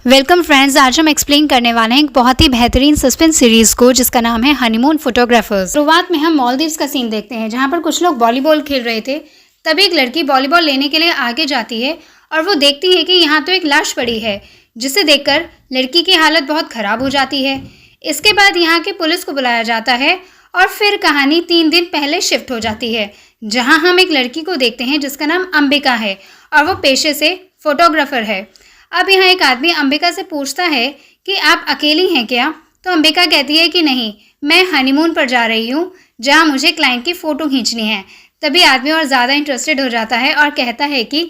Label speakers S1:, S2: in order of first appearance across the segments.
S1: Welcome friends, आज हम explain करने वाले हैं एक बहुत ही बेहतरीन सस्पेंस सीरीज को जिसका नाम है हनीमून फोटोग्राफर्स। शुरुआत में हम मालदीव्स का सीन देखते हैं जहां पर कुछ लोग वॉलीबॉल खेल रहे थे। तभी एक लड़की वॉलीबॉल लेने के लिए आगे जाती है और वो देखती है कि यहाँ तो एक लाश पड़ी है, जिसे देखकर लड़की की हालत बहुत ख़राब हो जाती है। इसके बाद यहाँ के पुलिस को बुलाया जाता है और फिर कहानी 3 दिन पहले शिफ्ट हो जाती है, जहाँ हम एक लड़की को देखते हैं जिसका नाम अंबिका है और वो पेशे से फोटोग्राफर है। अब यहाँ एक आदमी अंबिका से पूछता है कि आप अकेली हैं क्या? तो अंबिका कहती है कि नहीं, मैं हनीमून पर जा रही हूँ जहाँ मुझे क्लाइंट की फ़ोटो खींचनी है। तभी आदमी और ज़्यादा इंटरेस्टेड हो जाता है और कहता है कि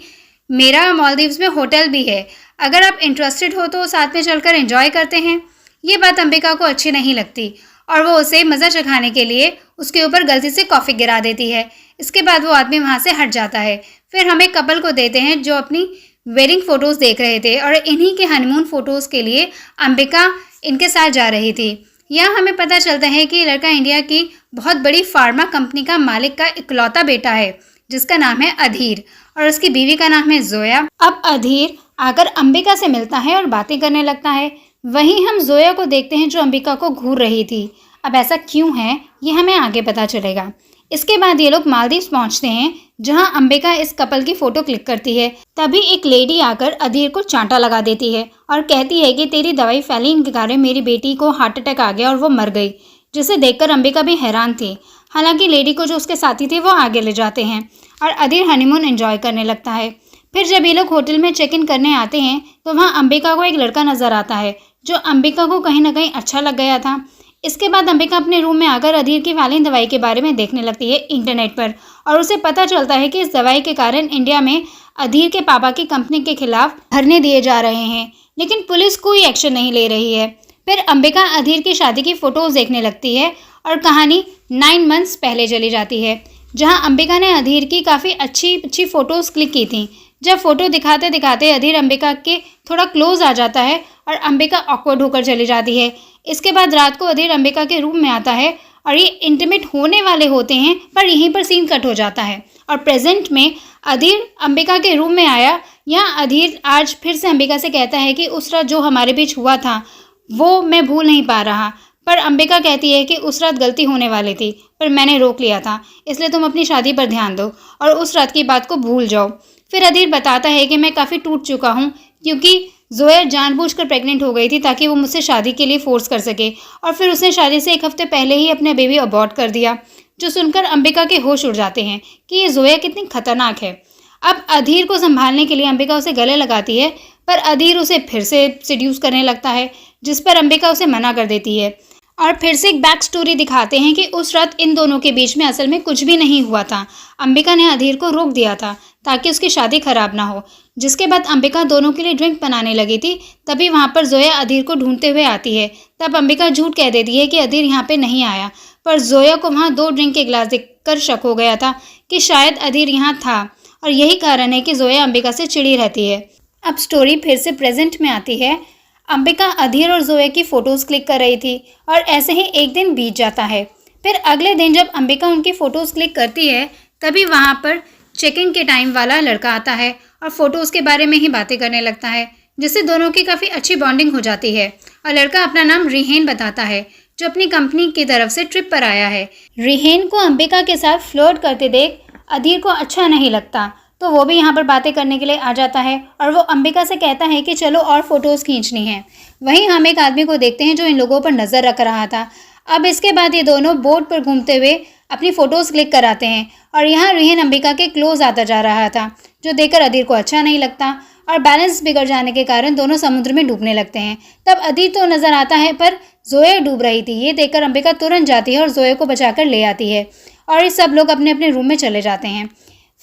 S1: मेरा मालदीव्स में होटल भी है, अगर आप इंटरेस्टेड हो तो साथ में चलकर एंजॉय करते हैं। ये बात अंबिका को अच्छी नहीं लगती और वो उसे मज़ा चखाने के लिए उसके ऊपर गलती से कॉफ़ी गिरा देती है। इसके बाद वो आदमी वहाँ से हट जाता है। फिर हम एक कपल को देते हैं जो अपनी वेडिंग फ़ोटोज़ देख रहे थे और इन्हीं के हनीमून फ़ोटोज़ के लिए अंबिका इनके साथ जा रही थी। यहाँ हमें पता चलता है कि लड़का इंडिया की बहुत बड़ी फार्मा कंपनी का मालिक का इकलौता बेटा है जिसका नाम है अधीर और उसकी बीवी का नाम है जोया। अब अधीर आकर अंबिका से मिलता है और बातें करने लगता है। वहीं हम जोया को देखते हैं जो अंबिका को घूर रही थी। अब ऐसा क्यों है ये हमें आगे पता चलेगा। इसके बाद ये लोग मालदीव्स पहुंचते हैं जहां अंबिका इस कपल की फ़ोटो क्लिक करती है। तभी एक लेडी आकर अधीर को चांटा लगा देती है और कहती है कि तेरी दवाई फैली के कारण मेरी बेटी को हार्ट अटैक आ गया और वो मर गई, जिसे देखकर अंबिका भी हैरान थी। हालांकि लेडी को जो उसके साथी थे वो आगे ले जाते हैं और अधीर हनीमून एंजॉय करने लगता है। फिर जब ये लोग होटल में चेक इन करने आते हैं तो वहाँ अंबिका को एक लड़का नज़र आता है जो अंबिका को कहीं ना कहीं अच्छा लग गया था। इसके बाद अंबिका अपने रूम में आकर अधीर की फैलिन दवाई के बारे में देखने लगती है इंटरनेट पर और उसे पता चलता है कि इस दवाई के कारण इंडिया में अधीर के पापा की कंपनी के खिलाफ धरने दिए जा रहे हैं, लेकिन पुलिस कोई एक्शन नहीं ले रही है। फिर अंबिका अधीर की शादी की फ़ोटोज़ देखने लगती है और कहानी 9 मंथ्स पहले चली जाती है जहाँ अंबिका ने अधीर की काफ़ी अच्छी फ़ोटोज़ क्लिक की थी। जब फ़ोटो दिखाते दिखाते अधीर अंबिका के थोड़ा क्लोज आ जाता है और अंबिका ऑकवर्ड होकर चली जाती है। इसके बाद रात को अधीर अंबिका के रूम में आता है और ये इंटीमेट होने वाले होते हैं, पर यहीं पर सीन कट हो जाता है और प्रेजेंट में अधीर अंबिका के रूम में आया। यहाँ अधीर आज फिर से अंबिका से कहता है कि उस रात जो हमारे बीच हुआ था वो मैं भूल नहीं पा रहा, पर अंबिका कहती है कि उस रात गलती होने वाली थी पर मैंने रोक लिया था, इसलिए तुम अपनी शादी पर ध्यान दो और उस रात की बात को भूल जाओ। फिर अधीर बताता है कि मैं काफ़ी टूट चुका हूँ क्योंकि जोया जानबूझकर प्रेग्नेंट हो गई थी ताकि वो मुझसे शादी के लिए फोर्स कर सके और फिर उसने शादी से 1 हफ्ते पहले ही अपने बेबी अबॉर्ट कर दिया, जो सुनकर अंबिका के होश उड़ जाते हैं कि ये जोया कितनी खतरनाक है। अब अधीर को संभालने के लिए अंबिका उसे गले लगाती है, पर अधीर उसे फिर से सिड्यूस करने लगता है, जिस पर अंबिका उसे मना कर देती है और फिर से एक बैक स्टोरी दिखाते हैं कि उस रात इन दोनों के बीच में असल में कुछ भी नहीं हुआ था। अंबिका ने अधीर को रोक दिया था ताकि उसकी शादी खराब ना हो। जिसके बाद अंबिका दोनों के लिए ड्रिंक बनाने लगी थी। तभी वहाँ पर जोया अधीर को ढूंढते हुए आती है। तब अंबिका झूठ कह देती है कि अधीर यहाँ पे नहीं आया, पर जोया को वहाँ 2 ड्रिंक के गिलास देखकर शक हो गया था कि शायद अधीर यहाँ था और यही कारण है कि जोया अंबिका से चिड़ी रहती है। अब स्टोरी फिर से प्रेजेंट में आती है। अंबिका अधीर और जोया की फ़ोटोज़ क्लिक कर रही थी और ऐसे ही एक दिन बीत जाता है। फिर अगले दिन जब अंबिका उनकी फ़ोटोज़ क्लिक करती है तभी वहाँ पर चेकिंग के टाइम वाला लड़का आता है और फ़ोटोज़ के बारे में ही बातें करने लगता है, जिससे दोनों की काफ़ी अच्छी बॉन्डिंग हो जाती है। और लड़का अपना नाम रिहेन बताता है जो अपनी कंपनी की तरफ से ट्रिप पर आया है। रिहेन को अंबिका के साथ फ्लर्ट करते देख अधीर को अच्छा नहीं लगता, तो वो भी यहाँ पर बातें करने के लिए आ जाता है और वो अंबिका से कहता है कि चलो और फ़ोटोज़ खींचनी है। वहीं हम एक आदमी को देखते हैं जो इन लोगों पर नज़र रख रहा था। अब इसके बाद ये दोनों बोट पर घूमते हुए अपनी फ़ोटोज़ क्लिक कराते हैं और यहाँ रिहेन अंबिका के क्लोज आता जा रहा था, जो देखकर अधीर को अच्छा नहीं लगता और बैलेंस बिगड़ जाने के कारण दोनों समुद्र में डूबने लगते हैं। तब अधीर तो नज़र आता है पर जोया डूब रही थी। ये देखकर अंबिका तुरंत जाती है और जोया को बचाकर ले आती है और ये सब लोग अपने अपने रूम में चले जाते हैं।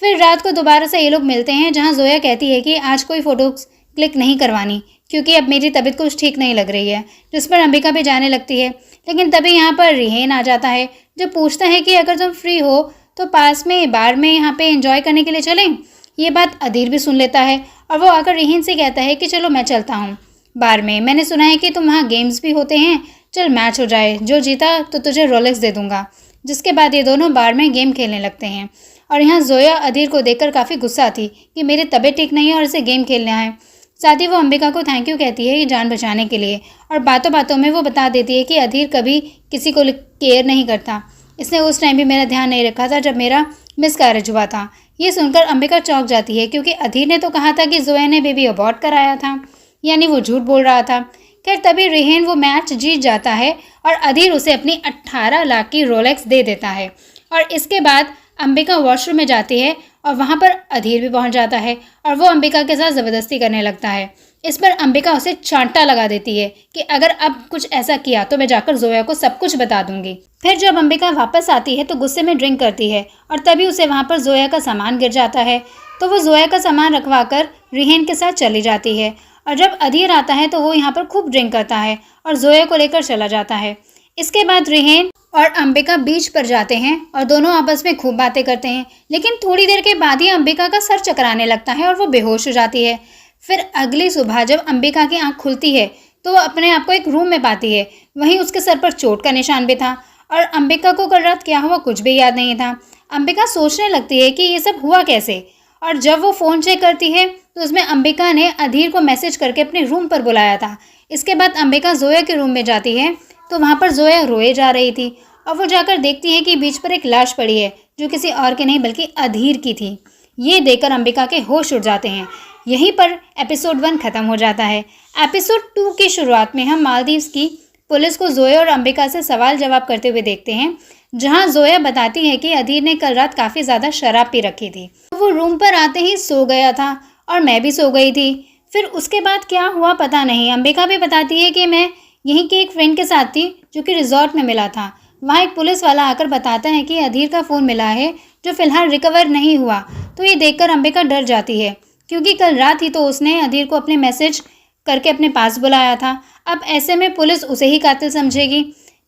S1: फिर रात को दोबारा से ये लोग मिलते हैं जहाँ जोया कहती है कि आज कोई फ़ोटो क्लिक नहीं करवानी क्योंकि अब मेरी तबीयत कुछ ठीक नहीं लग रही है, जिस पर अंबिका भी जाने लगती है। लेकिन तभी यहाँ पर रिहेन आ जाता है जो पूछता है कि अगर तुम फ्री हो तो पास में बार में यहाँ पे एंजॉय करने के लिए चलें। ये बात अधीर भी सुन लेता है और वो आकर रिहेन से कहता है कि चलो मैं चलता हूँ बार में, मैंने सुना है कि तुम वहाँ गेम्स भी होते हैं, चल मैच हो जाए, जो जीता तो तुझे रोलेक्स दे दूँगा। जिसके बाद ये दोनों बार में गेम खेलने लगते हैं और यहाँ जोया अधीर को देखकर काफ़ी गुस्सा थी कि मेरी तबीयत ठीक नहीं है और इसे गेम खेलना है। साथ ही वो अंबिका को थैंक यू कहती है ये जान बचाने के लिए, और बातों बातों में वो बता देती है कि अधीर कभी किसी को केयर नहीं करता। इसने उस टाइम भी मेरा ध्यान नहीं रखा था जब मेरा मिसकैरेज हुआ था। ये सुनकर अंबिका चौंक जाती है क्योंकि अधीर ने तो कहा था कि जोया ने बेबी अबॉर्ट कराया था, यानी वो झूठ बोल रहा था। खैर तभी रेहान वो मैच जीत जाता है और अधीर उसे अपनी 18 लाख की रोलेक्स दे देता है। और इसके बाद अंबिका वॉशरूम में जाती है और वहाँ पर अधीर भी पहुँच जाता है और वो अंबिका के साथ ज़बरदस्ती करने लगता है। इस पर अंबिका उसे चांटा लगा देती है कि अगर अब कुछ ऐसा किया तो मैं जाकर जोया को सब कुछ बता दूंगी। फिर जब अंबिका वापस आती है तो गुस्से में ड्रिंक करती है और तभी उसे वहाँ पर जोया का सामान गिर जाता है, तो वो जोया का सामान रखवा कर रेहान के साथ चली जाती है। और जब अधीर आता है तो वो यहाँ पर खूब ड्रिंक करता है और जोया को लेकर चला जाता है। इसके बाद रेहान और अंबिका बीच पर जाते हैं और दोनों आपस में खूब बातें करते हैं, लेकिन थोड़ी देर के बाद ही अंबिका का सर चकराने लगता है और वो बेहोश हो जाती है। फिर अगली सुबह जब अंबिका की आंख खुलती है तो वो अपने आप को एक रूम में पाती है। वहीं उसके सर पर चोट का निशान भी था और अंबिका को कल रात क्या हुआ कुछ भी याद नहीं था। अंबिका सोचने लगती है कि ये सब हुआ कैसे, और जब वो फ़ोन चेक करती है तो उसमें अंबिका ने अधीर को मैसेज करके अपने रूम पर बुलाया था। इसके बाद अंबिका जोया के रूम में जाती है तो वहाँ पर जोया रोए जा रही थी और वो जाकर देखती है कि बीच पर एक लाश पड़ी है जो किसी और की नहीं बल्कि अधीर की थी। ये देखकर अंबिका के होश उड़ जाते हैं। यहीं पर एपिसोड 1 खत्म हो जाता है। एपिसोड 2 की शुरुआत में हम मालदीव्स की पुलिस को जोया और अंबिका से सवाल जवाब करते हुए देखते हैं, जहां जोया बताती है कि अधीर ने कल रात काफ़ी ज़्यादा शराब पी रखी थी। वो रूम पर आते ही सो गया था और मैं भी सो गई थी। फिर उसके बाद क्या हुआ पता नहीं। अंबिका भी बताती है कि मैं यहीं के एक फ्रेंड के साथ थी जो कि रिजॉर्ट में मिला था। वहाँ एक पुलिस वाला आकर बताता है कि अधीर का फ़ोन मिला है जो फ़िलहाल रिकवर नहीं हुआ। तो ये देखकर अंबिका डर जाती है क्योंकि कल रात ही तो उसने अधीर को अपने मैसेज करके अपने पास बुलाया था। अब ऐसे में पुलिस उसे ही कातिल समझेगी।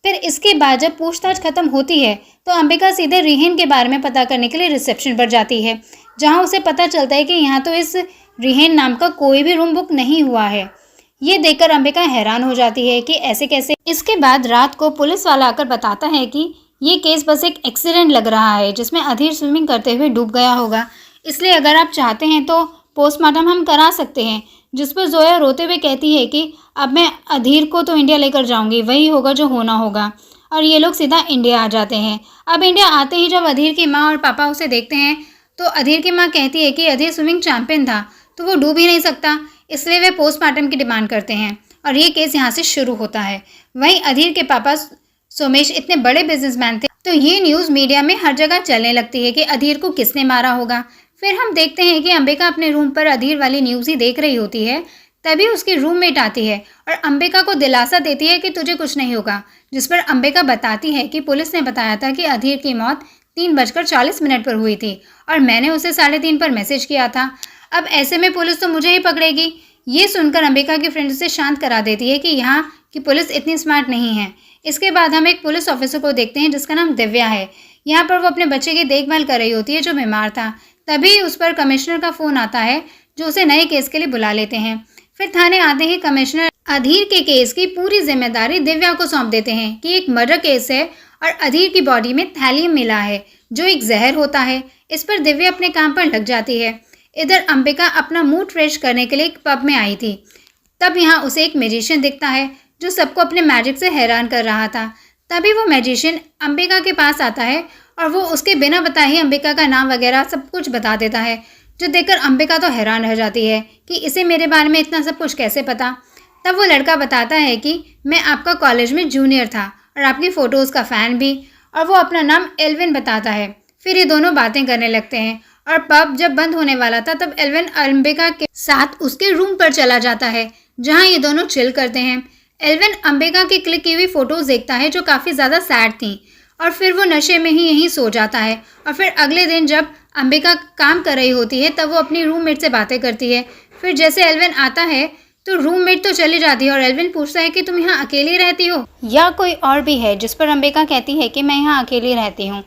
S1: फिर इसके बाद जब पूछताछ खत्म होती है तो अंबिका सीधे रेहान के बारे में पता करने के लिए रिसेप्शन पर जाती है, जहां उसे पता चलता है कि यहाँ तो इस रेहान नाम का कोई भी रूम बुक नहीं हुआ है। ये देखकर अंबिका हैरान हो जाती है कि ऐसे कैसे। इसके बाद रात को पुलिस वाला आकर बताता है कि ये केस बस एक एक्सीडेंट लग रहा है जिसमें अधीर स्विमिंग करते हुए डूब गया होगा, इसलिए अगर आप चाहते हैं तो पोस्टमार्टम हम करा सकते हैं। जिस पर जोया रोते हुए कहती है कि अब मैं अधीर को तो इंडिया लेकर जाऊंगी, वही होगा जो होना होगा। और ये लोग सीधा इंडिया आ जाते हैं। अब इंडिया आते ही जब अधीर की माँ और पापा उसे देखते हैं तो अधीर की माँ कहती है कि अधीर स्विमिंग चैंपियन था तो वो डूब ही नहीं सकता, इसलिए वे पोस्टमार्टम की डिमांड करते हैं और ये केस यहाँ से शुरू होता है। वहीं अधीर के पापा सोमेश इतने बड़े बिजनेसमैन थे तो ये न्यूज़ मीडिया में हर जगह चलने लगती है कि अधीर को किसने मारा होगा। फिर हम देखते हैं कि अंबिका अपने रूम पर अधीर वाली न्यूज़ ही देख रही होती है। तभी उसकी रूममेट आती है और अंबिका को दिलासा देती है कि तुझे कुछ नहीं होगा, जिस पर अंबिका बताती है कि पुलिस ने बताया था कि अधीर की मौत 3:40 पर हुई थी और मैंने उसे 3:30 पर मैसेज किया था। अब ऐसे में पुलिस तो मुझे ही पकड़ेगी। ये सुनकर अंबिका की फ्रेंड उसे शांत करा देती है कि यहाँ की पुलिस इतनी स्मार्ट नहीं है। इसके बाद हम एक पुलिस ऑफिसर को देखते हैं जिसका नाम दिव्या है। यहाँ पर वो अपने बच्चे की देखभाल कर रही होती है जो बीमार था। तभी उस पर कमिश्नर का फ़ोन आता है जो उसे नए केस के लिए बुला लेते हैं। फिर थाने आते ही कमिश्नर अधीर के केस की पूरी जिम्मेदारी दिव्या को सौंप देते हैं कि एक मर्डर केस है और अधीर की बॉडी में थैलियम मिला है जो एक जहर होता है। इस पर दिव्या अपने काम पर लग जाती है। इधर अंबिका अपना मूड फ्रेश करने के लिए एक पब में आई थी। तब यहाँ उसे एक मैजिशियन दिखता है जो सबको अपने मैजिक से हैरान कर रहा था। तभी वो मैजिशियन अंबिका के पास आता है और वो उसके बिना बताए ही अंबिका का नाम वगैरह सब कुछ बता देता है, जो देखकर अंबिका तो हैरान रह जाती है कि इसे मेरे बारे में इतना सब कुछ कैसे पता। तब वो लड़का बताता है कि मैं आपका कॉलेज में जूनियर था और आपकी फ़ोटोज़ का फ़ैन भी, और वो अपना नाम एल्विन बताता है। फिर ये दोनों बातें करने लगते हैं और पब जब बंद होने वाला था तब एल्विन अंबिका के साथ उसके रूम पर चला जाता है जहाँ ये दोनों चिल करते हैं। एल्विन अंबिका की क्लिक की हुई फ़ोटोज़ देखता है जो काफ़ी ज़्यादा सैड थी और फिर वो नशे में ही यहीं सो जाता है। और फिर अगले दिन जब अंबिका काम कर रही होती है तब वो अपनी रूममेट से बातें करती है। फिर जैसे एल्विन आता है तो रूममेट तो चली जाती है और एल्विन पूछता है कि तुम यहाँ अकेली रहती हो या कोई और भी है, जिस पर अंबिका कहती है कि मैं यहाँ अकेली रहती हूँ।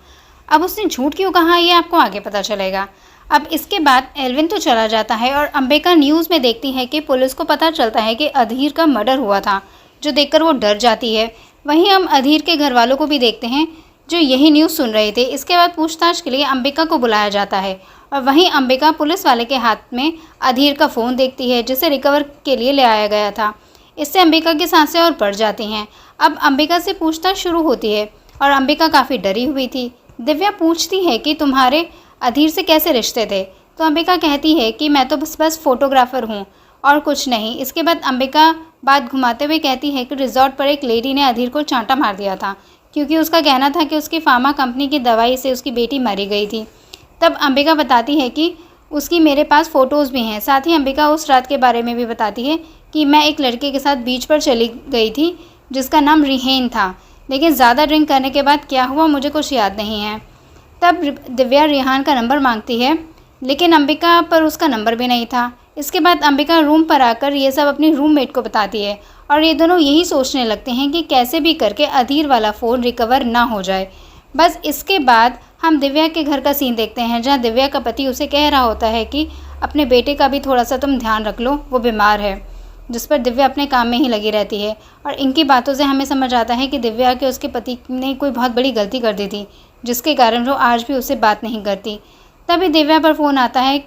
S1: अब उसने झूठ क्यों कहा ये आपको आगे पता चलेगा। अब इसके बाद एल्विन तो चला जाता है और अंबिका न्यूज़ में देखती है कि पुलिस को पता चलता है कि अधीर का मर्डर हुआ था, जो देखकर वो डर जाती है। वहीं हम अधीर के घर वालों को भी देखते हैं जो यही न्यूज़ सुन रहे थे। इसके बाद पूछताछ के लिए अंबिका को बुलाया जाता है और वहीं अंबिका पुलिस वाले के हाथ में अधीर का फ़ोन देखती है जिसे रिकवर के लिए ले आया गया था। इससे अंबिका की सांसें और बढ़ जाती हैं। अब अंबिका से पूछताछ शुरू होती है और अंबिका काफ़ी डरी हुई थी। दिव्या पूछती है कि तुम्हारे अधीर से कैसे रिश्ते थे, तो अंबिका कहती है कि मैं तो बस फोटोग्राफ़र हूँ और कुछ नहीं। इसके बाद अंबिका बात घुमाते हुए कहती है कि रिजॉर्ट पर एक लेडी ने अधीर को चांटा मार दिया था क्योंकि उसका कहना था कि उसकी फार्मा कंपनी की दवाई से उसकी बेटी मरी गई थी। तब अंबिका बताती है कि उसकी मेरे पास फ़ोटोज़ भी हैं। साथ ही अंबिका उस रात के बारे में भी बताती है कि मैं एक लड़के के साथ बीच पर चली गई थी जिसका नाम रिहेन था, लेकिन ज़्यादा ड्रिंक करने के बाद क्या हुआ मुझे कुछ याद नहीं है। तब दिव्या रिहान का नंबर मांगती है, लेकिन अंबिका पर उसका नंबर भी नहीं था। इसके बाद अंबिका रूम पर आकर ये सब अपनी रूममेट को बताती है और ये दोनों यही सोचने लगते हैं कि कैसे भी करके अधीर वाला फ़ोन रिकवर ना हो जाए। बस इसके बाद हम दिव्या के घर का सीन देखते हैं, जहाँ दिव्या का पति उसे कह रहा होता है कि अपने बेटे का भी थोड़ा सा तुम ध्यान रख लो, वो बीमार है। जिस पर दिव्या अपने काम में ही लगी रहती है और इनकी बातों से हमें समझ आता है कि दिव्या के उसके पति ने कोई बहुत बड़ी गलती कर दी थी, जिसके कारण वो आज भी उससे बात नहीं करती। तभी दिव्या पर फ़ोन आता है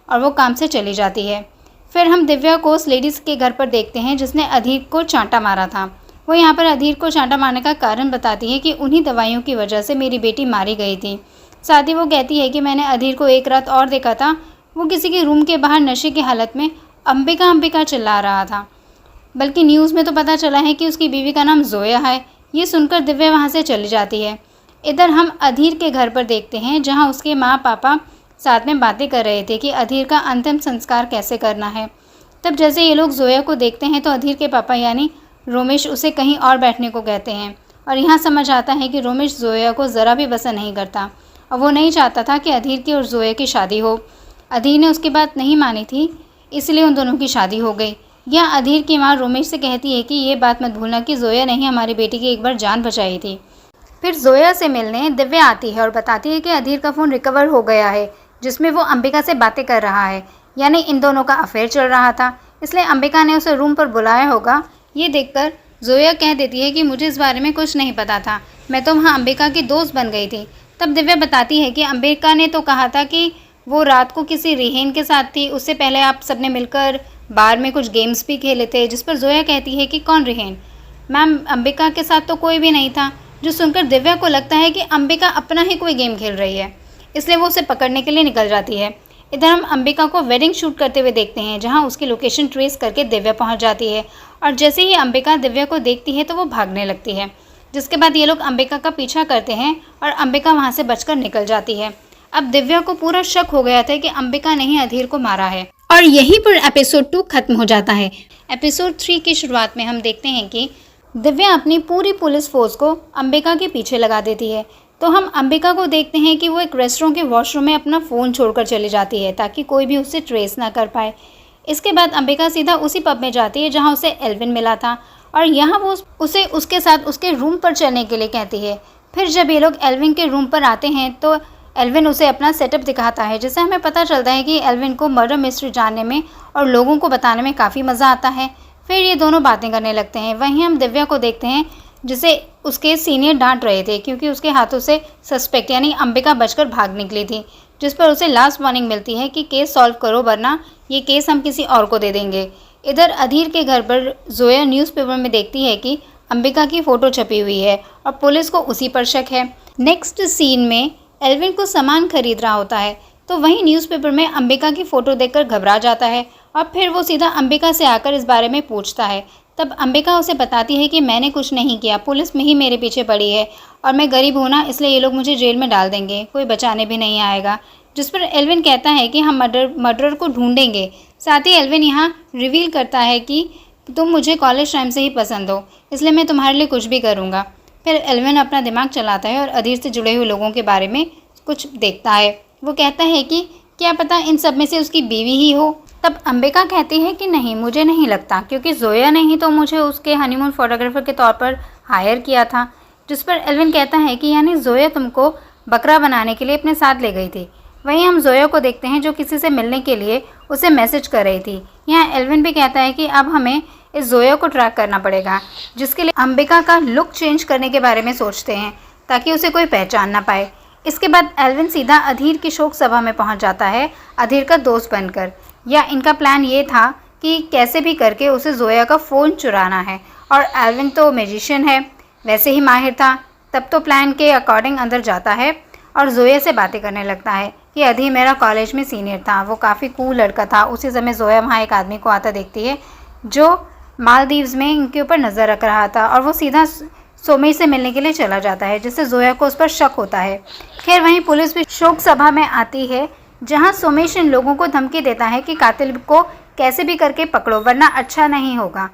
S1: और वो काम से चली जाती है। फिर हम दिव्या को उस लेडीज़ के घर पर देखते हैं जिसने अधीर को चांटा मारा था। वो यहाँ पर अधीर को चांटा मारने का कारण बताती है कि उन्हीं दवाइयों की वजह से मेरी बेटी मारी गई थी। साथ ही वो कहती है कि मैंने अधीर को एक रात और देखा था, वो किसी के रूम के बाहर नशे की हालत में अंबिका अंबिका चिल्ला रहा था। बल्कि न्यूज़ में तो पता चला है कि उसकी बीवी का नाम जोया है। ये सुनकर दिव्या वहाँ से चली जाती है। इधर हम अधीर के घर पर देखते हैं, जहाँ उसके माँ पापा साथ में बातें कर रहे थे कि अधीर का अंतिम संस्कार कैसे करना है। तब जैसे ये लोग जोया को देखते हैं तो अधीर के पापा यानी रोमेश उसे कहीं और बैठने को कहते हैं और यहाँ समझ आता है कि रोमेश जोया को ज़रा भी पसंद नहीं करता और वो नहीं चाहता था कि अधीर की और जोया की शादी हो। अधीर ने उसकी बात नहीं मानी थी, इसलिए उन दोनों की शादी हो गई। यह अधीर की माँ रोमेश से कहती है कि ये बात मत भूलना कि जोया ने ही हमारी बेटी की एक बार जान बचाई थी। फिर जोया से मिलने दिव्या आती है और बताती है कि अधीर का फ़ोन रिकवर हो गया है, जिसमें वो अंबिका से बातें कर रहा है, यानी इन दोनों का अफेयर चल रहा था, इसलिए अंबिका ने उसे रूम पर बुलाया होगा। ये देखकर जोया कह देती है कि मुझे इस बारे में कुछ नहीं पता था, मैं तो वहाँ अंबिका की दोस्त बन गई थी। तब दिव्या बताती है कि अंबिका ने तो कहा था कि वो रात को किसी रिहेन के साथ थी, उससे पहले आप सबने मिलकर बार में कुछ गेम्स भी खेले थे। जिस पर जोया कहती है कि कौन रिहेन? मैम अंबिका के साथ तो कोई भी नहीं था। जो सुनकर दिव्या को लगता है कि अंबिका अपना ही कोई गेम खेल रही है, इसलिए वो उसे पकड़ने के लिए निकल जाती है। इधर हम अंबिका को वेडिंग शूट करते हुए देखते हैं, जहां उसकी लोकेशन ट्रेस करके दिव्या पहुंच जाती है और जैसे ही अंबिका दिव्या को देखती है तो वो भागने लगती है। जिसके बाद ये लोग अंबिका का पीछा करते हैं और अंबिका वहां से बचकर निकल जाती है। अब दिव्या को पूरा शक हो गया था कि अंबिका ने ही अधीर को मारा है और यहीं पर एपिसोड 2 खत्म हो जाता है। एपिसोड 3 की शुरुआत में हम देखते हैं कि दिव्या अपनी पूरी पुलिस फोर्स को अंबिका के पीछे लगा देती है। तो हम अंबिका को देखते हैं कि वो एक रेस्टोरेंट के वॉशरूम में अपना फ़ोन छोड़कर चली जाती है ताकि कोई भी उसे ट्रेस ना कर पाए। इसके बाद अंबिका सीधा उसी पब में जाती है जहां उसे एल्विन मिला था और यहाँ वो उसे उसके साथ उसके रूम पर चलने के लिए कहती है। फिर जब ये लोग एल्विन के रूम पर आते हैं तो एल्विन उसे अपना सेटअप दिखाता है, जिससे हमें पता चलता है कि एल्विन को मर्डर मिस्ट्री जानने में और लोगों को बताने में काफ़ी मज़ा आता है। फिर ये दोनों बातें करने लगते हैं। वहीं हम दिव्या को देखते हैं जिसे उसके सीनियर डांट रहे थे क्योंकि उसके हाथों से सस्पेक्ट यानी अंबिका बचकर भाग निकली थी, जिस पर उसे लास्ट वार्निंग मिलती है कि केस सॉल्व करो वरना ये केस हम किसी और को दे देंगे। इधर अधीर के घर पर जोया न्यूज़पेपर में देखती है कि अंबिका की फ़ोटो छपी हुई है और पुलिस को उसी पर शक है। नेक्स्ट सीन में एल्विन को सामान खरीद रहा होता है तो वहीं न्यूज़पेपर में अंबिका की फ़ोटो देखकर घबरा जाता है और फिर वो सीधा अंबिका से आकर इस बारे में पूछता है। तब अंबिका उसे बताती है कि मैंने कुछ नहीं किया, पुलिस में ही मेरे पीछे पड़ी है और मैं गरीब हूँ ना, इसलिए ये लोग मुझे जेल में डाल देंगे, कोई बचाने भी नहीं आएगा। जिस पर एल्विन कहता है कि हम मर्डरर को ढूंढेंगे। साथ ही एल्विन यहाँ रिवील करता है कि तुम मुझे कॉलेज टाइम से ही पसंद हो, इसलिए मैं तुम्हारे लिए कुछ भी करूँगा। फिर एल्विन अपना दिमाग चलाता है और अधीर से जुड़े हुए लोगों के बारे में कुछ देखता है। वो कहता है कि क्या पता इन सब में से उसकी बीवी ही हो। तब अंबिका कहती है कि नहीं, मुझे नहीं लगता, क्योंकि जोया ने ही तो मुझे उसके हनीमून फोटोग्राफर के तौर पर हायर किया था। जिस पर एल्विन कहता है कि यानी जोया तुमको बकरा बनाने के लिए अपने साथ ले गई थी। वहीं हम जोया को देखते हैं जो किसी से मिलने के लिए उसे मैसेज कर रही थी। यहाँ एल्विन भी कहता है कि अब हमें इस जोया को ट्रैक करना पड़ेगा, जिसके लिए अंबिका का लुक चेंज करने के बारे में सोचते हैं ताकि उसे कोई पहचान ना पाए। इसके बाद एल्विन सीधा अधीर की शोक सभा में पहुंच जाता है, अधीर का दोस्त बनकर। या इनका प्लान ये था कि कैसे भी करके उसे जोया का फ़ोन चुराना है, और एल्विन तो मैजिशियन है, वैसे ही माहिर था। तब तो प्लान के अकॉर्डिंग अंदर जाता है और जोया से बातें करने लगता है कि अधीर मेरा कॉलेज में सीनियर था, वो काफ़ी कूल लड़का था। उसी समय जोया वहाँ एक आदमी को आता देखती है जो मालदीव्स में इनके ऊपर नज़र रख रहा था, और वो सीधा सोमेश से मिलने के लिए चला जाता है, जिससे जोया को उस पर शक होता है। खैर वहीं पुलिस भी शोक सभा में आती है, जहां सोमेश इन लोगों को धमकी देता है कि कातिल को कैसे भी करके पकड़ो वरना अच्छा नहीं होगा।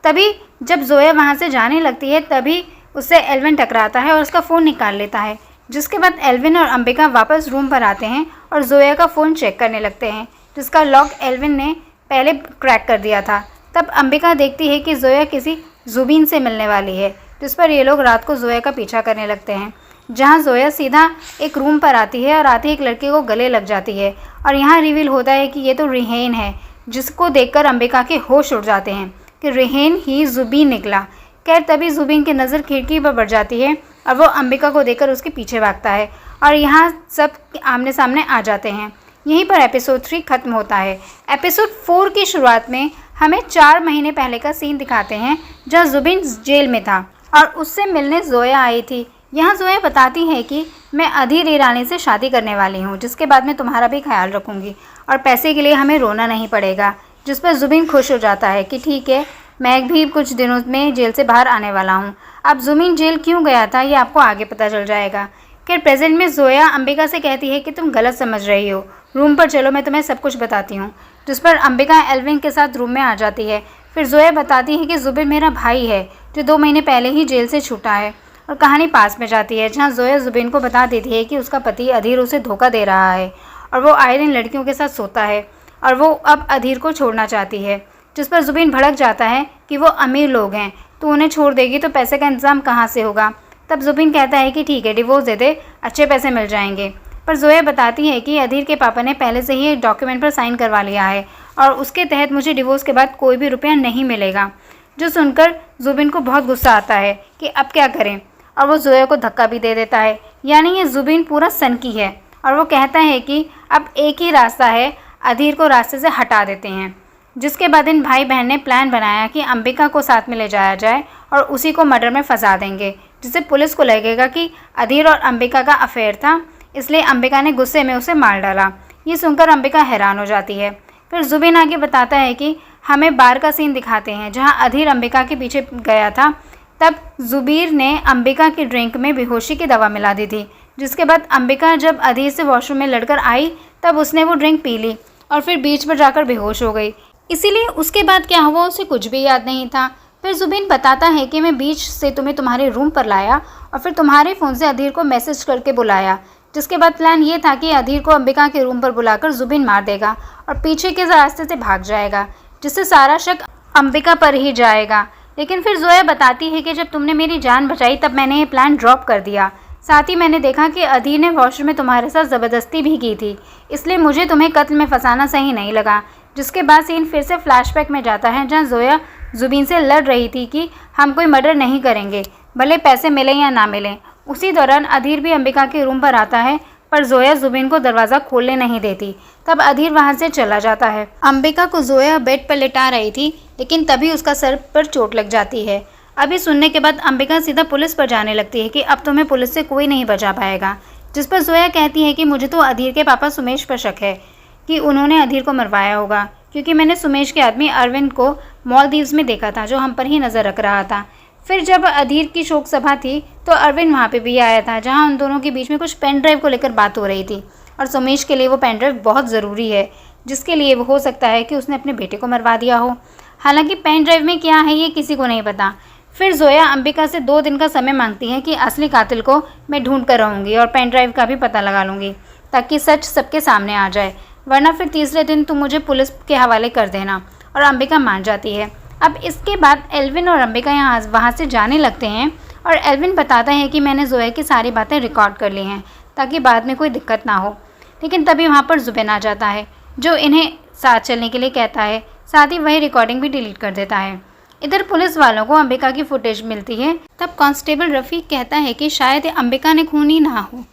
S1: तभी जब जोया वहां से जाने लगती है तभी उससे एल्विन टकराता है और उसका फ़ोन निकाल लेता है, जिसके बाद एल्विन और अंबिका वापस रूम पर आते हैं और जोया का फ़ोन चेक करने लगते हैं, जिसका लॉक एल्विन ने पहले क्रैक कर दिया था। तब अंबिका देखती है कि जोया किसी जुबीन से मिलने वाली है, जिस पर ये लोग रात को जोया का पीछा करने लगते हैं, जहां जोया सीधा एक रूम पर आती है और आते ही एक लड़के को गले लग जाती है, और यहाँ रिवील होता है कि ये तो रेहान है, जिसको देखकर अंबिका के होश उड़ जाते हैं कि रेहान ही जुबीन निकला। खैर तभी जुबीन की नज़र खिड़की पर बढ़ जाती है और वो अंबिका को देखकर उसके पीछे भागता है, और यहाँ सब आमने सामने आ जाते हैं। यहीं पर एपिसोड 3 खत्म होता है। एपिसोड 4 की शुरुआत में हमें 4 महीने पहले का सीन दिखाते हैं, जहाँ जुबीन जेल में था और उससे मिलने जोया आई थी। यहाँ जोया बताती है कि मैं अधीर ईरानी से शादी करने वाली हूँ, जिसके बाद मैं तुम्हारा भी ख्याल रखूँगी और पैसे के लिए हमें रोना नहीं पड़ेगा। जिस पर जुबीन खुश हो जाता है कि ठीक है, मैं भी कुछ दिनों में जेल से बाहर आने वाला हूँ। अब जुबीन जेल क्यों गया था ये आपको आगे पता चल जाएगा। खैर प्रेजेंट में जोया अंबिका से कहती है कि तुम गलत समझ रही हो, रूम पर चलो मैं तुम्हें सब कुछ बताती हूँ। जिस पर अंबिका एल्विन के साथ रूम में आ जाती है। फिर जोया बताती है कि जुबीन मेरा भाई है, जो 2 महीने पहले ही जेल से छूटा है, और कहानी पास में जाती है, जहाँ जोया जुबीन को बता देती है कि उसका पति अधीर उसे धोखा दे रहा है और वो आए दिन लड़कियों के साथ सोता है और वो अब अधीर को छोड़ना चाहती है। जिस पर जुबीन भड़क जाता है कि वो अमीर लोग हैं, तो उन्हें छोड़ देगी तो पैसे का इंतज़ाम कहाँ से होगा। तब जुबीन कहता है कि ठीक है, डिवोर्स दे दे, अच्छे पैसे मिल जाएंगे। पर जोया बताती है कि अधीर के पापा ने पहले से ही एक डॉक्यूमेंट पर साइन करवा लिया है और उसके तहत मुझे डिवोर्स के बाद कोई भी रुपया नहीं मिलेगा। जो सुनकर जुबीन को बहुत गुस्सा आता है कि अब क्या करें, और वो जोया को धक्का भी दे देता है। यानी ये जुबीन पूरा सनकी है, और वो कहता है कि अब एक ही रास्ता है, अधीर को रास्ते से हटा देते हैं। जिसके बाद इन भाई बहन ने प्लान बनाया कि अंबिका को साथ में ले जाया जाए और उसी को मर्डर में फंसा देंगे, जिससे पुलिस को लगेगा कि अधीर और अंबिका का अफेयर था, इसलिए अंबिका ने गुस्से में उसे मार डाला। ये सुनकर अंबिका हैरान हो जाती है। फिर जुबीन आगे बताता है कि हमें बार का सीन दिखाते हैं, जहां अधीर अंबिका के पीछे गया था। तब जुबीर ने अंबिका की ड्रिंक में बेहोशी की दवा मिला दी थी, जिसके बाद अंबिका जब अधीर से वॉशरूम में लड़कर आई तब उसने वो ड्रिंक पी ली और फिर बीच पर जाकर बेहोश हो गई, इसीलिए उसके बाद क्या हुआ उसे कुछ भी याद नहीं था। फिर जुबीन बताता है कि मैं बीच से तुम्हें तुम्हारे रूम पर लाया और फिर तुम्हारे फ़ोन से अधीर को मैसेज करके बुलाया, जिसके बाद प्लान ये था कि अधीर को अंबिका के रूम पर बुलाकर जुबीन मार देगा और पीछे के रास्ते से भाग जाएगा, जिससे सारा शक अंबिका पर ही जाएगा। लेकिन फिर जोया बताती है कि जब तुमने मेरी जान बचाई तब मैंने ये प्लान ड्रॉप कर दिया। साथ ही मैंने देखा कि अधीर ने वॉशरूम में तुम्हारे साथ ज़बरदस्ती भी की थी, इसलिए मुझे तुम्हें कत्ल में फंसाना सही नहीं लगा। जिसके बाद सीन फिर से फ्लैशबैक में जाता है, जहाँ जोया जुबीन से लड़ रही थी कि हम कोई मर्डर नहीं करेंगे, भले पैसे मिलें या ना मिलें। उसी दौरान अधीर भी अंबिका के रूम पर आता है, पर जोया जुबीन को दरवाज़ा खोलने नहीं देती। तब अधीर वहाँ से चला जाता है। अंबिका को जोया बेड पर लिटा रही थी, लेकिन तभी उसका सर पर चोट लग जाती है। अभी सुनने के बाद अंबिका सीधा पुलिस पर जाने लगती है कि अब तुम्हें पुलिस से कोई नहीं बचा पाएगा। जिस पर जोया कहती है कि मुझे तो अधीर के पापा सुमेश पर शक है कि उन्होंने अधीर को मरवाया होगा, क्योंकि मैंने सुमेश के आदमी अरविंद को मालदीव्स में देखा था, जो हम पर ही नज़र रख रहा था। फिर जब अधीर की शोक सभा थी तो अरविंद वहाँ पे भी आया था, जहाँ उन दोनों के बीच में कुछ पेन ड्राइव को लेकर बात हो रही थी, और सुमेश के लिए वो पेन ड्राइव बहुत ज़रूरी है, जिसके लिए वो हो सकता है कि उसने अपने बेटे को मरवा दिया हो। हालांकि पेन ड्राइव में क्या है ये किसी को नहीं पता। फिर जोया अंबिका से 2 दिन का समय मांगती है कि असली कातिल को मैं ढूंढ कर रहूँगी और पेन ड्राइव का भी पता लगा लूँगी, ताकि सच सबके सामने आ जाए, वरना फिर तीसरे दिन तुम मुझे पुलिस के हवाले कर देना। और अंबिका मान जाती है। अब इसके बाद एल्विन और अंबिका वहाँ से जाने लगते हैं, और एल्विन बताता है कि मैंने जोया की सारी बातें रिकॉर्ड कर ली हैं, ताकि बाद में कोई दिक्कत ना हो। लेकिन तभी वहाँ पर जुबैन आ जाता है, जो इन्हें साथ चलने के लिए कहता है, साथ ही वही रिकॉर्डिंग भी डिलीट कर देता है। इधर पुलिस वालों को अंबिका की फुटेज मिलती है। तब कांस्टेबल रफ़ीक कहता है कि शायद अंबिका ने खून ही ना हो,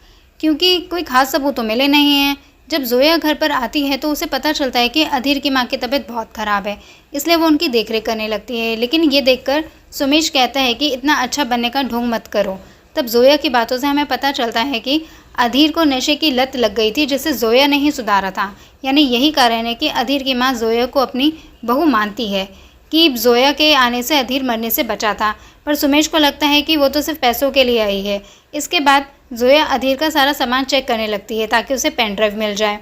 S1: क्योंकि कोई खास सबूत तो मिले नहीं हैं। जब जोया घर पर आती है तो उसे पता चलता है कि अधीर की माँ की तबीयत बहुत ख़राब है, इसलिए वो उनकी देखरेख करने लगती है। लेकिन ये देखकर सुमेश कहता है कि इतना अच्छा बनने का ढोंग मत करो। तब जोया की बातों से हमें पता चलता है कि अधीर को नशे की लत लग गई थी, जिसे जोया ने ही सुधारा था। यानी यही कारण है कि अधीर की माँ जोया को अपनी बहू मानती है कि जोया के आने से अधीर मरने से बचा था। पर सुमेश को लगता है कि वो तो सिर्फ पैसों के लिए आई है। इसके बाद जोया अधीर का सारा सामान चेक करने लगती है ताकि उसे पेन ड्राइव मिल जाए,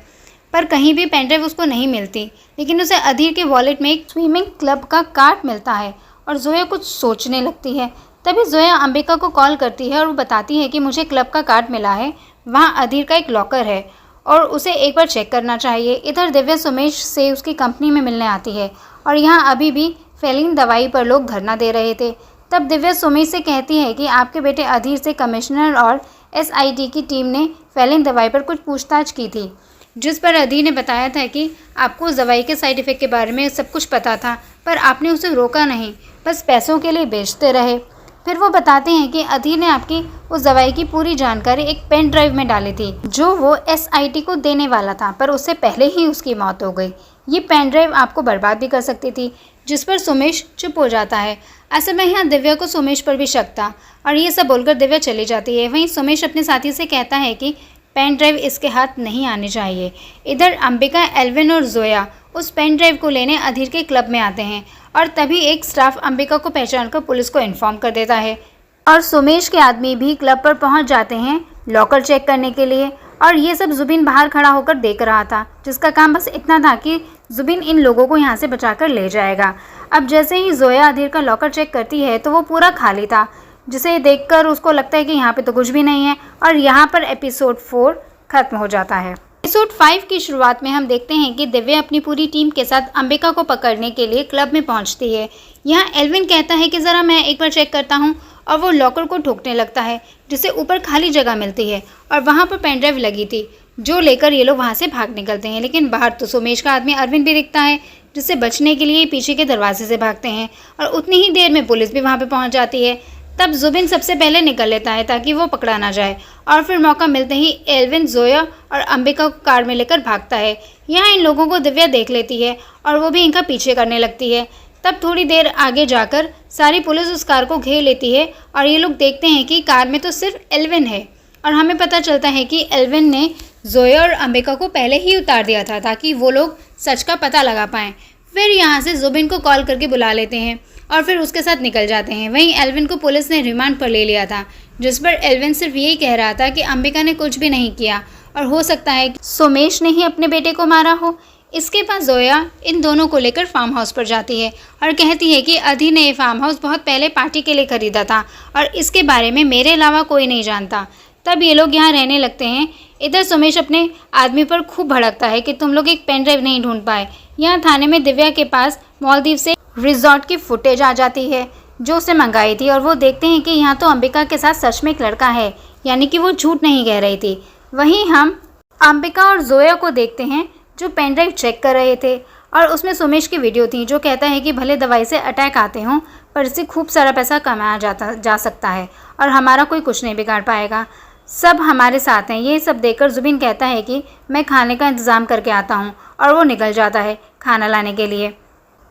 S1: पर कहीं भी पेन ड्राइव उसको नहीं मिलती। लेकिन उसे अधीर के वॉलेट में एक स्विमिंग क्लब का कार्ड मिलता है और जोया कुछ सोचने लगती है। तभी जोया अंबिका को कॉल करती है और वो बताती है कि मुझे क्लब का कार्ड मिला है, वहाँ अधीर का एक लॉकर है और उसे एक बार चेक करना चाहिए। इधर दिव्या सुमेश से उसकी कंपनी में मिलने आती है और यहाँ अभी भी फेलिन दवाई पर लोग धरना दे रहे थे। तब दिव्या सुमेश से कहती है कि आपके बेटे अधीर से कमिश्नर और SIT की टीम ने फेलिन दवाई पर कुछ पूछताछ की थी, जिस पर अधीर ने बताया था कि आपको उस दवाई के साइड इफ़ेक्ट के बारे में सब कुछ पता था, पर आपने उसे रोका नहीं, बस पैसों के लिए बेचते रहे। फिर वो बताते हैं कि अधीर ने आपकी उस दवाई की पूरी जानकारी एक पेन ड्राइव में डाली थी, जो वो SIT को देने वाला था, पर उससे पहले ही उसकी मौत हो गई। ये पेन ड्राइव आपको बर्बाद भी कर सकती थी, जिस पर सुमेश चुप हो जाता है। असल में यहाँ दिव्या को सुमेश पर भी शक था और ये सब बोलकर दिव्या चली जाती है। वहीं सुमेश अपने साथी से कहता है कि पेन ड्राइव इसके हाथ नहीं आने चाहिए। इधर अंबिका, एल्विन और जोया उस पेन ड्राइव को लेने अधीर के क्लब में आते हैं और तभी एक स्टाफ अंबिका को पहचानकर पुलिस को इन्फॉर्म कर देता है और सुमेश के आदमी भी क्लब पर पहुंच जाते हैं लॉकर चेक करने के लिए। और ये सब जुबिन बाहर खड़ा होकर देख रहा था, जिसका काम बस इतना था कि जुबिन इन लोगों को यहाँ से बचाकर ले जाएगा। अब जैसे ही जोया अधीर का लॉकर चेक करती है तो वो पूरा खाली था, जिसे देखकर उसको लगता है कि यहाँ पे तो कुछ भी नहीं है और यहाँ पर एपिसोड 4 खत्म हो जाता है। एपिसोड 5 की शुरुआत में हम देखते हैं कि दिव्या अपनी पूरी टीम के साथ अंबिका को पकड़ने के लिए क्लब में पहुँचती है। यहाँ एल्विन कहता है कि ज़रा मैं एक बार चेक करता हूँ और वो लॉकर को ठोकने लगता है, जिसे ऊपर खाली जगह मिलती है और वहाँ पर पेन ड्राइव लगी थी, जो लेकर ये लोग वहाँ से भाग निकलते हैं। लेकिन बाहर तो सुमेश का आदमी अरविंद भी दिखता है, जिससे बचने के लिए पीछे के दरवाजे से भागते हैं और उतनी ही देर में पुलिस भी वहाँ पे पहुँच जाती है। तब जुबिन सबसे पहले निकल लेता है ताकि वो पकड़ा ना जाए और फिर मौका मिलते ही एल्विन, जोया और अंबिका को कार में लेकर भागता है। यहाँ इन लोगों को दिव्या देख लेती है और वो भी इनका पीछे करने लगती है। तब थोड़ी देर आगे जाकर सारी पुलिस उस कार को घेर लेती है और ये लोग देखते हैं कि कार में तो सिर्फ एल्विन है और हमें पता चलता है कि एल्विन ने जोया और अंबिका को पहले ही उतार दिया था ताकि वो लोग सच का पता लगा पाएँ। फिर यहाँ से जुबिन को कॉल करके बुला लेते हैं और फिर उसके साथ निकल जाते हैं। वहीं एल्विन को पुलिस ने रिमांड पर ले लिया था, जिस पर एल्विन सिर्फ यही कह रहा था कि अंबिका ने कुछ भी नहीं किया और हो सकता है कि सुमेश ने ही अपने बेटे को मारा हो। इसके बाद जोया इन दोनों को लेकर फार्म हाउस पर जाती है और कहती है कि अधीर ने ये फार्म हाउस बहुत पहले पार्टी के लिए खरीदा था और इसके बारे में मेरे अलावा कोई नहीं जानता। तब ये लोग यहाँ रहने लगते हैं। इधर सुमेश अपने आदमी पर खूब भड़कता है कि तुम लोग एक पेन ड्राइव नहीं ढूंढ पाए। यहाँ थाने में दिव्या के पास मालदीव से रिजॉर्ट की फुटेज आ जाती है जो उसने मंगाई थी और वो देखते हैं कि यहाँ तो अंबिका के साथ सच में एक लड़का है, यानी कि वो झूठ नहीं कह रही थी। वहीं हम अंबिका और जोया को देखते हैं जो पेन ड्राइव चेक कर रहे थे और उसमें सुमेश की वीडियो थी जो कहता है कि भले दवाई से अटैक आते हों पर इससे खूब सारा पैसा कमाया जा सकता है और हमारा कोई कुछ नहीं बिगाड़ पाएगा, सब हमारे साथ हैं। ये सब देखकर जुबिन कहता है कि मैं खाने का इंतज़ाम करके आता हूँ और वो निकल जाता है खाना लाने के लिए।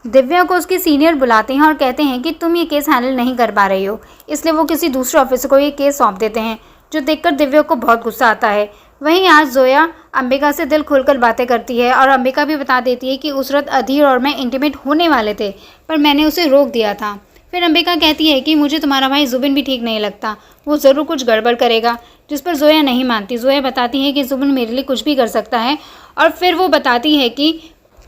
S1: दिव्या को उसके सीनियर बुलाते हैं और कहते हैं कि तुम ये केस हैंडल नहीं कर पा रही हो, इसलिए वो किसी दूसरे ऑफिसर को ये केस सौंप देते हैं, जो देखकर दिव्या को बहुत गुस्सा आता है। वहीं आज जोया अंबिका से दिल खोलकर बातें करती है और अंबिका भी बता देती है कि उस रात अधीर और मैं इंटीमेट होने वाले थे पर मैंने उसे रोक दिया था। फिर अंबिका कहती है कि मुझे तुम्हारा भाई जुबिन भी ठीक नहीं लगता, वो ज़रूर कुछ गड़बड़ करेगा, जिस पर जोया नहीं मानती। जोया बताती है कि जुबिन मेरे लिए कुछ भी कर सकता है और फिर वो बताती है कि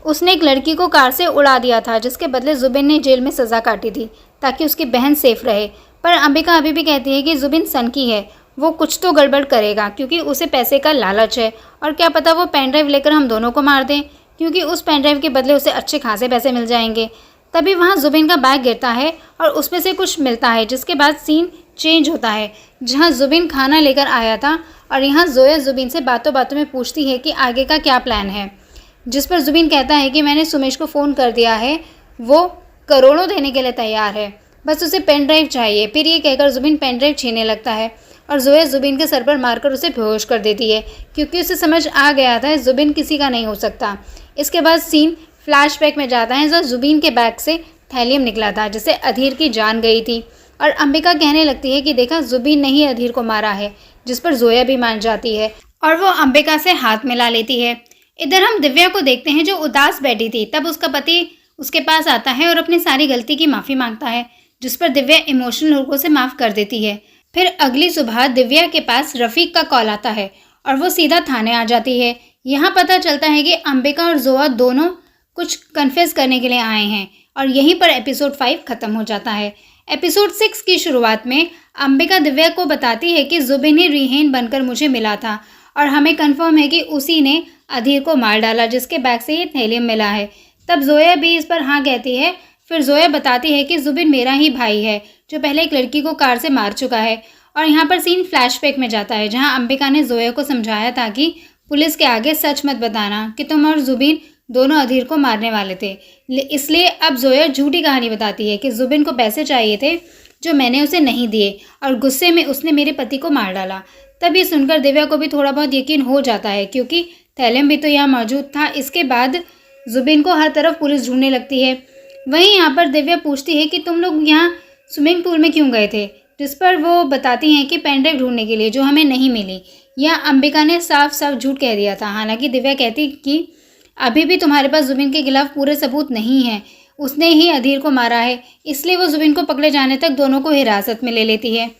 S1: उसने एक लड़की को कार से उड़ा दिया था, जिसके बदले जुबिन ने जेल में सज़ा काटी थी ताकि उसकी बहन सेफ रहे। पर अंबिका अभी भी कहती है कि जुबिन सनकी है, वो कुछ तो गड़बड़ करेगा क्योंकि उसे पैसे का लालच है और क्या पता वो पेन ड्राइव लेकर हम दोनों को मार दें, क्योंकि उस पेन ड्राइव के बदले उसे अच्छे खासे पैसे मिल जाएंगे। तभी वहाँ जुबिन का बैग गिरता है और उसमें से कुछ मिलता है, जिसके बाद सीन चेंज होता है जहाँ जुबिन खाना लेकर आया था और यहाँ जोया जुबिन से बातों बातों में पूछती है कि आगे का क्या प्लान है, जिस पर जुबिन कहता है कि मैंने सुमेश को फ़ोन कर दिया है, वो करोड़ों देने के लिए तैयार है, बस उसे पेन ड्राइव चाहिए। फिर ये कहकर जुबिन पेन ड्राइव छीनने लगता है और जोया जुबिन के सर पर मारकर उसे बेहोश कर देती है, क्योंकि उसे समझ आ गया था जुबिन किसी का नहीं हो सकता। इसके बाद सीन फ्लैशबैक में जाता है, जहाँ जुबिन के बैग से थैलियम निकला था जिससे अधीर की जान गई थी। और अंबिका कहने लगती है कि देखा, जुबिन ने ही अधीर को मारा है, जिस पर जोया भी मान जाती है और वो अंबिका से हाथ मिला लेती है। इधर हम दिव्या को देखते हैं जो उदास बैठी थी। तब उसका पति उसके पास आता है और अपनी सारी गलती की माफ़ी मांगता है, जिस पर दिव्या इमोशनल होकर उसे माफ़ कर देती है। फिर अगली सुबह दिव्या के पास रफ़ीक का कॉल आता है और वो सीधा थाने आ जाती है। यहाँ पता चलता है कि अंबिका और जोया दोनों कुछ कन्फेस करने के लिए आए हैं और यहीं पर एपिसोड 5 ख़त्म हो जाता है। एपिसोड 6 की शुरुआत में अंबिका दिव्या को बताती है कि जुबिन ही रिहेन बनकर मुझे मिला था और हमें कंफर्म है कि उसी ने अधीर को मार डाला, जिसके बैग से ये थैलियम मिला है। तब जोया भी इस पर हाँ कहती है। फिर जोया बताती है कि जुबिन मेरा ही भाई है जो पहले एक लड़की को कार से मार चुका है। और यहाँ पर सीन फ्लैशबैक में जाता है, जहाँ अंबिका ने जोया को समझाया था कि पुलिस के आगे सच मत बताना कि तुम और जुबिन दोनों अधीर को मारने वाले थे। इसलिए अब जोया झूठी कहानी बताती है कि जुबिन को पैसे चाहिए थे जो मैंने उसे नहीं दिए और गुस्से में उसने मेरे पति को मार डाला। तब ये सुनकर दिव्या को भी थोड़ा बहुत यकीन हो जाता है, क्योंकि थैलियम भी तो यहाँ मौजूद था। इसके बाद जुबिन को हर तरफ पुलिस ढूंढने लगती है। वहीं यहाँ पर दिव्या पूछती है कि तुम लोग यहाँ स्विमिंग पूल में क्यों गए थे, जिस पर वो बताती हैं कि पेन ड्राइव ढूंढने के लिए, जो हमें नहीं मिली। यह अंबिका ने साफ साफ झूठ कह दिया था। हालांकि दिव्या कहती कि अभी भी तुम्हारे पास जुबिन के खिलाफ पूरे सबूत नहीं हैं, उसने ही अधीर को मारा है, इसलिए वो जुबिन को पकड़े जाने तक दोनों को हिरासत में ले लेती है।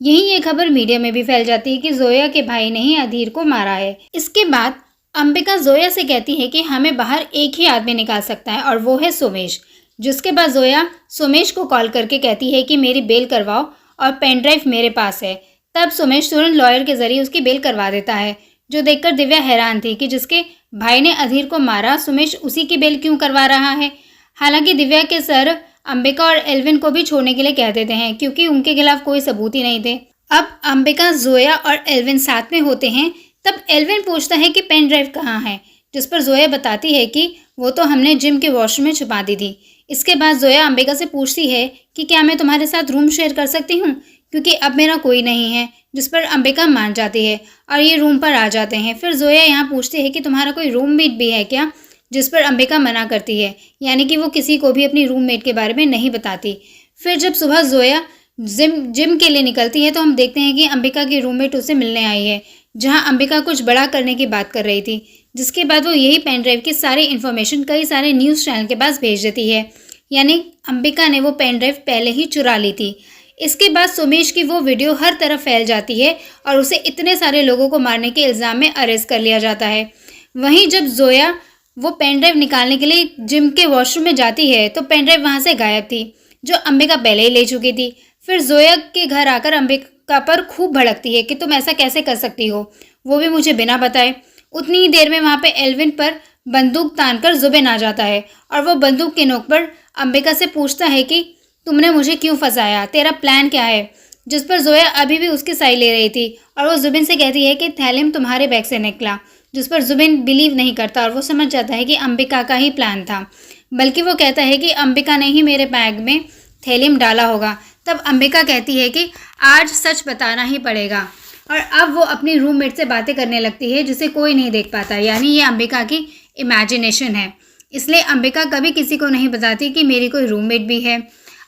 S1: यही ये खबर मीडिया में भी फैल जाती है कि जोया के भाई ने ही अधीर को मारा है। इसके बाद अंबिका जोया से कहती है कि हमें बाहर एक ही आदमी निकाल सकता है और वो है सोमेश। जिसके बाद जोया सोमेश को कॉल करके कहती है कि मेरी बेल करवाओ और पेन ड्राइव मेरे पास है। तब सोमेश तुरंत लॉयर के जरिए उसकी बेल करवा देता है, जो देखकर दिव्या हैरान थी कि जिसके भाई ने अधीर को मारा, सोमेश उसी की बेल क्यों करवा रहा है। हालांकि दिव्या के सर अंबिका और एल्विन को भी छोड़ने के लिए कह देते हैं, क्योंकि उनके खिलाफ कोई सबूत ही नहीं थे। अब अंबिका, जोया और एल्विन साथ में होते हैं। तब एल्विन पूछता है कि पेन ड्राइव कहाँ है, जिस पर जोया बताती है कि वो तो हमने जिम के वॉशरूम में छुपा दी थी। इसके बाद जोया अंबिका से पूछती है कि क्या मैं तुम्हारे साथ रूम शेयर कर सकती हूँ, क्योंकि अब मेरा कोई नहीं है, जिस पर अंबिका मान जाती है और ये रूम पर आ जाते हैं। फिर जोया यहाँ पूछती है कि तुम्हारा कोई रूममेट भी है क्या, जिस पर अंबिका मना करती है, यानी कि वो किसी को भी अपनी रूममेट के बारे में नहीं बताती। फिर जब सुबह जोया जिम के लिए निकलती है तो हम देखते हैं कि अंबिका की रूममेट उसे मिलने आई है, जहाँ अंबिका कुछ बड़ा करने की बात कर रही थी। जिसके बाद वो यही पेन ड्राइव की सारी इन्फॉर्मेशन कई सारे न्यूज़ चैनल के पास भेज देती है, यानी अंबिका ने वो पेन ड्राइव पहले ही चुरा ली थी। इसके बाद सोमेश की वो वीडियो हर तरफ फैल जाती है और उसे इतने सारे लोगों को मारने के इल्ज़ाम में अरेस्ट कर लिया जाता है। वहीं जब जोया वो पेन ड्राइव निकालने के लिए जिम के वॉशरूम में जाती है तो पेन ड्राइव वहाँ से गायब थी, जो अंबिका पहले ही ले चुकी थी। फिर जोया के घर आकर अंबिका पर खूब भड़कती है कि तुम ऐसा कैसे कर सकती हो, वो भी मुझे बिना बताए। उतनी ही देर में वहाँ पे एल्विन पर बंदूक तानकर जुबिन आ जाता है और वो बंदूक के नोक पर अंबिका से पूछता है कि तुमने मुझे क्यों फंसाया, तेरा प्लान क्या है। जिस पर जोया अभी भी उसकी साई ले रही थी और वो जुबिन से कहती है कि थैलियम तुम्हारे बैग से निकला, जिस पर जुबिन बिलीव नहीं करता और वो समझ जाता है कि अंबिका का ही प्लान था। बल्कि वो कहता है कि अंबिका ने ही मेरे बैग में थैलियम डाला होगा। तब अंबिका कहती है कि आज सच बताना ही पड़ेगा और अब वो अपनी रूममेट से बातें करने लगती है जिसे कोई नहीं देख पाता, यानी ये अंबिका की इमेजिनेशन है। इसलिए अंबिका कभी किसी को नहीं बताती कि मेरी कोई रूममेट भी है।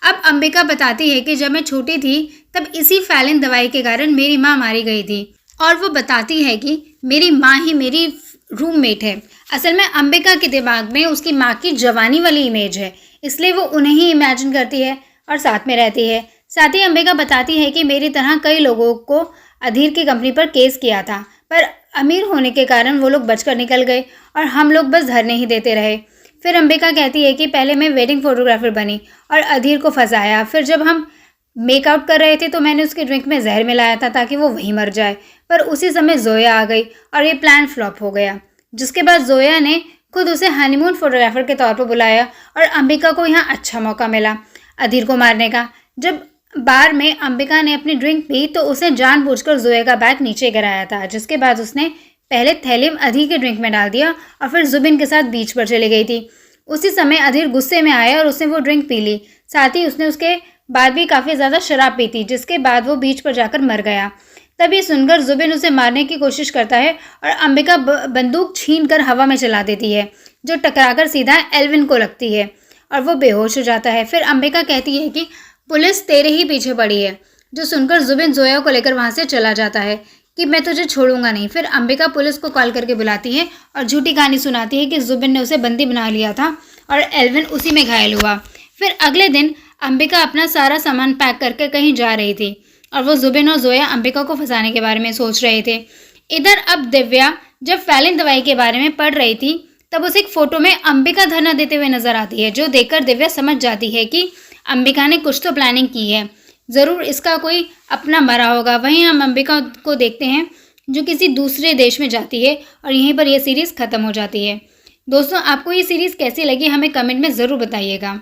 S1: अब अंबिका बताती है कि जब मैं छोटी थी तब इसी फैलिन दवाई के कारण मेरी माँ मारी गई थी और वो बताती है कि मेरी माँ ही मेरी रूममेट है। असल में अंबिका के दिमाग में उसकी माँ की जवानी वाली इमेज है, इसलिए वो उन्हें ही इमेजिन करती है और साथ में रहती है। साथ ही अंबिका बताती है कि मेरी तरह कई लोगों को अधीर की कंपनी पर केस किया था, पर अमीर होने के कारण वो लोग बचकर निकल गए और हम लोग बस धरने ही देते रहे। फिर अंबिका कहती है कि पहले मैं वेडिंग फोटोग्राफर बनी और अधीर को फंसाया। फिर जब हम मेकआउट कर रहे थे तो मैंने उसके ड्रिंक में जहर मिलाया था ताकि वो वहीं मर जाए, पर उसी समय जोया आ गई और ये प्लान फ्लॉप हो गया। जिसके बाद जोया ने खुद उसे हनीमून फोटोग्राफर के तौर पर बुलाया और अंबिका को यहाँ अच्छा मौका मिला अधीर को मारने का। जब बार में अंबिका ने अपनी ड्रिंक पी तो उसे जानबूझकर जोया का बैग नीचे गिराया था, जिसके बाद उसने पहले थैलियम अधीर के ड्रिंक में डाल दिया और फिर जुबिन के साथ बीच पर चली गई थी। उसी समय अधीर गुस्से में आया और उसने वो ड्रिंक पी ली। साथ ही उसने उसके बाद भी काफ़ी ज़्यादा शराब पी थी, जिसके बाद वो बीच पर जाकर मर गया। तभी सुनकर जुबिन उसे मारने की कोशिश करता है और अंबिका बंदूक छीनकर हवा में चला देती है, जो टकराकर सीधा एल्विन को लगती है और वो बेहोश हो जाता है। फिर अंबिका कहती है कि पुलिस तेरे ही पीछे पड़ी है, जो सुनकर जुबिन जोया को लेकर वहाँ से चला जाता है कि मैं तुझे छोड़ूंगा नहीं। फिर अंबिका पुलिस को कॉल करके बुलाती है और झूठी कहानी सुनाती है कि जुबिन ने उसे बंदी बना लिया था और एल्विन उसी में घायल हुआ। फिर अगले दिन अंबिका अपना सारा सामान पैक करके कहीं जा रही थी और वो जुबिन और जोया अंबिका को फंसाने के बारे में सोच रहे थे। इधर अब दिव्या जब फैलिन दवाई के बारे में पढ़ रही थी तब उसे एक फ़ोटो में अंबिका धरना देते हुए नजर आती है, जो देखकर दिव्या समझ जाती है कि अंबिका ने कुछ तो प्लानिंग की है, ज़रूर इसका कोई अपना मरा होगा। वहीं हम अंबिका को देखते हैं जो किसी दूसरे देश में जाती है और यहीं पर यह सीरीज़ ख़त्म हो जाती है। दोस्तों, आपको ये सीरीज़ कैसी लगी हमें कमेंट में ज़रूर बताइएगा।